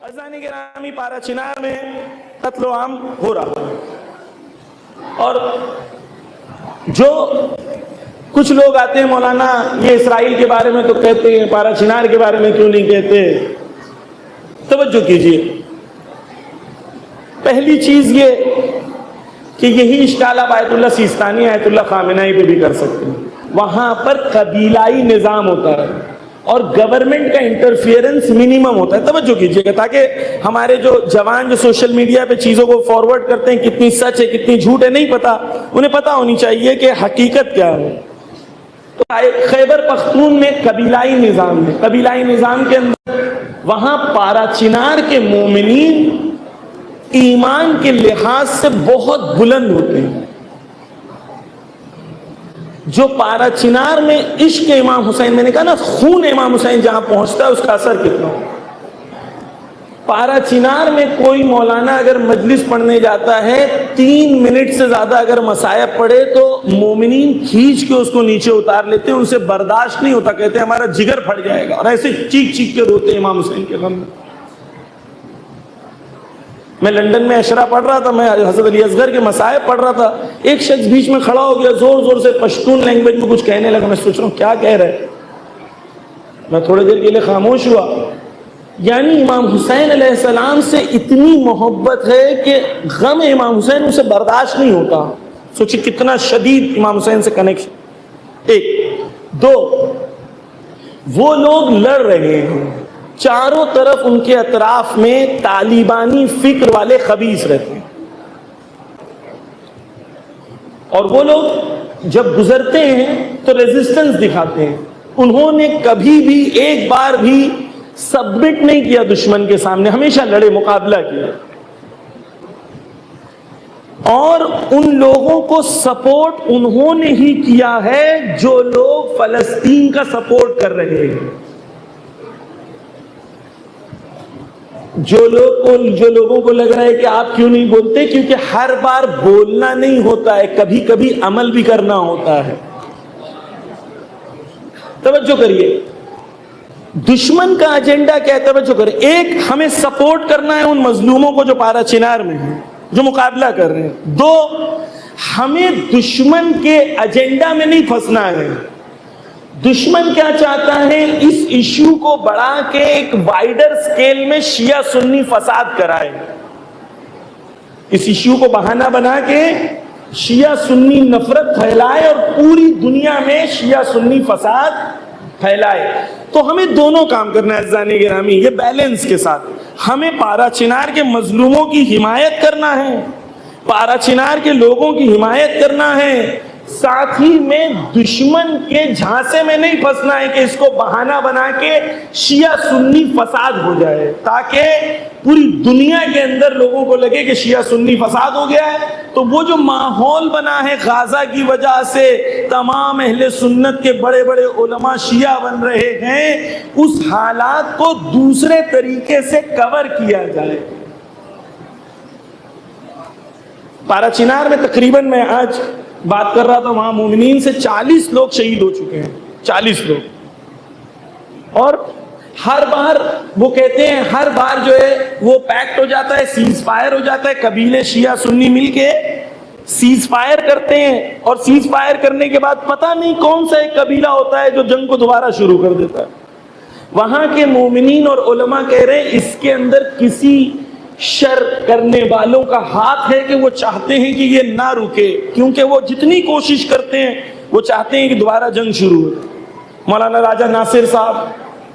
عزیزان گرامی، پارا چنار میں قتل عام ہو رہا ہے، اور جو کچھ لوگ آتے ہیں مولانا یہ اسرائیل کے بارے میں تو کہتے ہیں، پارا چنار کے بارے میں کیوں نہیں کہتے؟ توجہ کیجئے، پہلی چیز یہ کہ یہی اشکال آپ آیت اللہ سیستانی، آیت اللہ خامنہئی پہ بھی کر سکتے ہیں۔ وہاں پر قبیلائی نظام ہوتا ہے اور گورنمنٹ کا انٹرفیئرنس منیمم ہوتا ہے۔ توجہ کیجئے گا تاکہ ہمارے جو جوان جو سوشل میڈیا پہ چیزوں کو فارورڈ کرتے ہیں، کتنی سچ ہے کتنی جھوٹ ہے نہیں پتا، انہیں پتا ہونی چاہیے کہ حقیقت کیا ہے۔ تو خیبر پختون میں قبیلائی نظام ہے، قبیلائی نظام کے اندر وہاں پارا چنار کے مومنین ایمان کے لحاظ سے بہت بلند ہوتے ہیں۔ جو پارا چنار میں عشق امام حسین، میں نے کہا نا خون امام حسین جہاں پہنچتا ہے اس کا اثر کتنا ہو۔ پارا چنار میں کوئی مولانا اگر مجلس پڑھنے جاتا ہے 3 منٹ سے زیادہ اگر مصائب پڑھے تو مومنین کھینچ کے اس کو نیچے اتار لیتے ہیں، ان سے برداشت نہیں ہوتا، کہتے ہیں ہمارا جگر پھٹ جائے گا، اور ایسے چیخ چیخ کے روتے ہیں امام حسین کے غم میں۔ میں لندن میں اشرا پڑھ رہا تھا، میں حضرت علی اصغر کے مصائب پڑھ رہا تھا، ایک شخص بیچ میں کھڑا ہو گیا، زور زور سے پشتون لینگویج میں کچھ کہنے لگا۔ میں سوچ رہا ہوں کیا کہہ رہے، میں تھوڑی دیر کے لیے خاموش ہوا۔ یعنی امام حسین علیہ السلام سے اتنی محبت ہے کہ غم امام حسین اسے برداشت نہیں ہوتا۔ سوچیں کتنا شدید امام حسین سے کنیکشن۔ 1 2 وہ لوگ لڑ رہے ہیں، چاروں طرف ان کے اطراف میں طالبانی فکر والے خبیث رہتے ہیں، اور وہ لوگ جب گزرتے ہیں تو ریزسٹنس دکھاتے ہیں۔ انہوں نے کبھی بھی ایک بار بھی سبمٹ نہیں کیا دشمن کے سامنے، ہمیشہ لڑے، مقابلہ کیا، اور ان لوگوں کو سپورٹ انہوں نے ہی کیا ہے جو لوگ فلسطین کا سپورٹ کر رہے ہیں۔ جو لوگوں کو لگ رہا ہے کہ آپ کیوں نہیں بولتے، کیونکہ ہر بار بولنا نہیں ہوتا ہے، کبھی کبھی عمل بھی کرنا ہوتا ہے۔ توجہ کریے، دشمن کا ایجنڈا کیا ہے، توجہ کریں۔ 1 ہمیں سپورٹ کرنا ہے ان مظلوموں کو جو پارا چنار میں ہیں، جو مقابلہ کر رہے ہیں۔ 2 ہمیں دشمن کے ایجنڈا میں نہیں پھنسنا ہے۔ دشمن کیا چاہتا ہے، اس ایشو کو بڑھا کے ایک وائڈر سکیل میں شیعہ سنی فساد کرائے، اس ایشو کو بہانہ بنا کے شیعہ سنی نفرت پھیلائے اور پوری دنیا میں شیعہ سنی فساد پھیلائے۔ تو ہمیں دونوں کام کرنا ہے عزیزان گرامی، یہ بیلنس کے ساتھ۔ ہمیں پارا چنار کے مظلوموں کی حمایت کرنا ہے، پارا چنار کے لوگوں کی حمایت کرنا ہے، ساتھ ہی میں دشمن کے جھانسے میں نہیں پھنسنا ہے کہ اس کو بہانہ بنا کے شیعہ سنی فساد ہو جائے، تاکہ پوری دنیا کے اندر لوگوں کو لگے کہ شیعہ سنی فساد ہو گیا ہے۔ تو وہ جو ماحول بنا ہے غازہ کی وجہ سے، تمام اہل سنت کے بڑے بڑے علماء شیعہ بن رہے ہیں، اس حالات کو دوسرے طریقے سے کور کیا جائے۔ پارا چنار میں تقریباً میں آج بات کر رہا تھا، وہاں مومنین سے 40 لوگ شہید ہو چکے ہیں، 40 لوگ، اور ہر بار وہ کہتے ہیں، ہر بار جو ہے وہ پیکٹ ہو جاتا ہے، سیز فائر ہو جاتا ہے، قبیلے شیعہ سنی مل کے سیز فائر کرتے ہیں، اور سیز فائر کرنے کے بعد پتہ نہیں کون سا ایک قبیلہ ہوتا ہے جو جنگ کو دوبارہ شروع کر دیتا ہے۔ وہاں کے مومنین اور علماء کہہ رہے ہیں اس کے اندر کسی شر کرنے والوں کا ہاتھ ہے کہ وہ چاہتے ہیں کہ یہ نہ رکے، کیونکہ وہ جتنی کوشش کرتے ہیں وہ چاہتے ہیں کہ دوبارہ جنگ شروع ہو۔ مولانا راجہ ناصر صاحب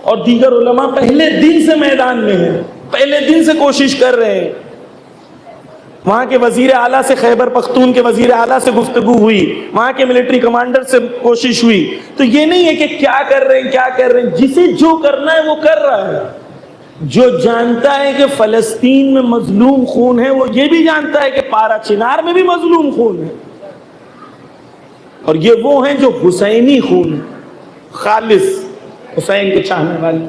اور دیگر علماء پہلے دن سے میدان میں ہیں، پہلے دن سے کوشش کر رہے ہیں۔ وہاں کے وزیر اعلیٰ سے، خیبر پختون کے وزیر اعلیٰ سے گفتگو ہوئی، وہاں کے ملٹری کمانڈر سے کوشش ہوئی۔ تو یہ نہیں ہے کہ کیا کر رہے ہیں کیا کر رہے ہیں، جسے جو کرنا ہے وہ کر رہا ہے۔ جو جانتا ہے کہ فلسطین میں مظلوم خون ہے، وہ یہ بھی جانتا ہے کہ پارا چنار میں بھی مظلوم خون ہے، اور یہ وہ ہیں جو حسینی خون ہے، خالص حسین کے چاہنے والے۔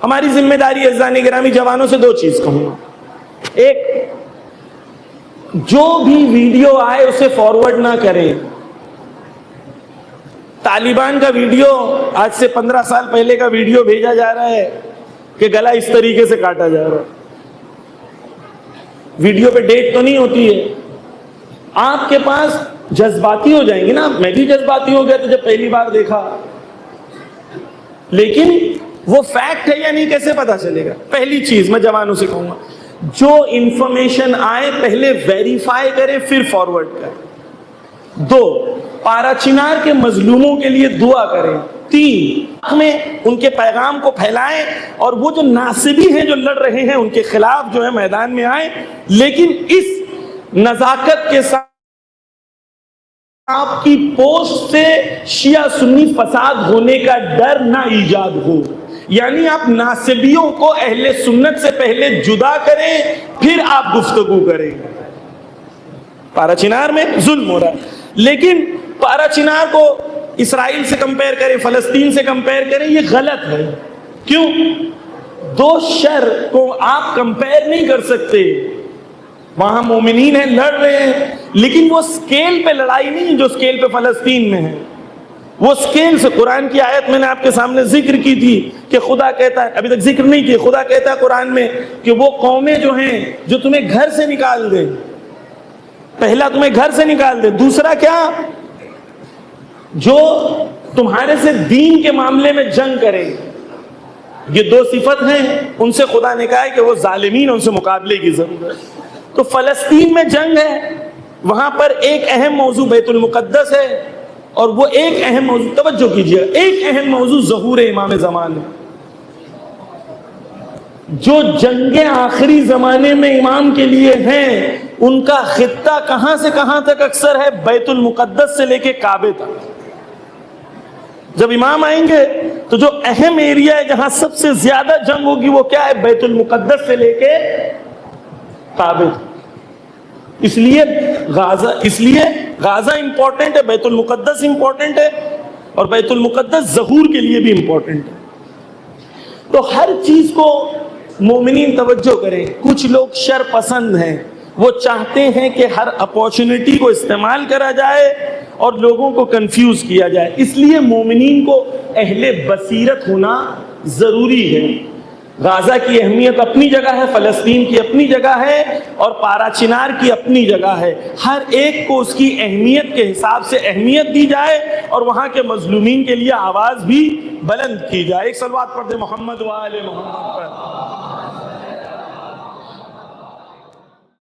ہماری ذمہ داری ہے عزیزان گرامی، جوانوں سے 2 چیز کہوں گا۔ 1، جو بھی ویڈیو آئے اسے فارورڈ نہ کریں۔ طالبان کا ویڈیو، آج سے 15 سال پہلے کا ویڈیو بھیجا جا رہا ہے کہ گلا اس طریقے سے کاٹا جا رہا ہے، ویڈیو پہ ڈیٹ تو نہیں ہوتی ہے. آپ کے پاس جذباتی ہو جائیں گے نا, میں بھی جذباتی ہو گیا تو جب پہلی بار دیکھا, لیکن وہ فیکٹ ہے یا نہیں کیسے پتا چلے گا؟ پہلی چیز میں جوانوں سے کہوں گا, جو انفارمیشن آئے پہلے ویریفائی کریں پھر فارورڈ کریں. 2, پارا چنار کے مظلوموں کے لیے دعا کریں. 3, میں ان کے پیغام کو پھیلائیں, اور وہ جو ناصبی ہیں جو لڑ رہے ہیں ان کے خلاف جو ہے میدان میں آئیں, لیکن اس نزاکت کے ساتھ آپ کی پوسٹ سے شیعہ سنی فساد ہونے کا ڈر نہ ایجاد ہو. یعنی آپ ناصبیوں کو اہل سنت سے پہلے جدا کریں پھر آپ گفتگو کریں. پارا چنار میں ظلم ہو رہا ہے, لیکن پارا چنار کو اسرائیل سے کمپیئر کریں, فلسطین سے کمپیئر کریں, یہ غلط ہے. کیوں؟ 2 شر کو آپ کمپیئر نہیں کر سکتے. وہاں مومنین ہیں, لڑ رہے ہیں, لیکن وہ سکیل پہ لڑائی نہیں جو سکیل پہ فلسطین میں ہے. وہ سکیل سے, قرآن کی آیت میں نے آپ کے سامنے ذکر کی تھی کہ خدا کہتا ہے, ابھی تک ذکر نہیں کی, خدا کہتا ہے قرآن میں کہ وہ قومیں جو ہیں جو تمہیں گھر سے نکال دیں, پہلا تمہیں گھر سے نکال دے, دوسرا کیا, جو تمہارے سے دین کے معاملے میں جنگ کرے. یہ 2 صفت ہیں, ان سے خدا نے کہا ہے کہ وہ ظالمین, ان سے مقابلے کی ضرورت. تو فلسطین میں جنگ ہے, وہاں پر ایک اہم موضوع بیت المقدس ہے, اور وہ ایک اہم موضوع, توجہ کیجیے, ایک اہم موضوع ظہور امام زمان ہے. جو جنگیں آخری زمانے میں امام کے لیے ہیں, ان کا خطہ کہاں سے کہاں تک اکثر ہے؟ بیت المقدس سے لے کے کعبے تک. جب امام آئیں گے تو جو اہم ایریا ہے جہاں سب سے زیادہ جنگ ہوگی وہ کیا ہے؟ بیت المقدس سے لے کے کعبے تک. اس لیے غازہ امپورٹنٹ ہے, بیت المقدس امپورٹنٹ ہے, اور بیت المقدس ظہور کے لیے بھی امپورٹنٹ ہے. تو ہر چیز کو مومنین توجہ کریں. کچھ لوگ شر پسند ہیں, وہ چاہتے ہیں کہ ہر اپورچونٹی کو استعمال کرا جائے اور لوگوں کو کنفیوز کیا جائے. اس لیے مومنین کو اہل بصیرت ہونا ضروری ہے. غازہ کی اہمیت اپنی جگہ ہے, فلسطین کی اپنی جگہ ہے, اور پارا چنار کی اپنی جگہ ہے. ہر ایک کو اس کی اہمیت کے حساب سے اہمیت دی جائے, اور وہاں کے مظلومین کے لیے آواز بھی بلند کی جائے. ایک صلوات پڑھ دے محمد و آل محمد پر.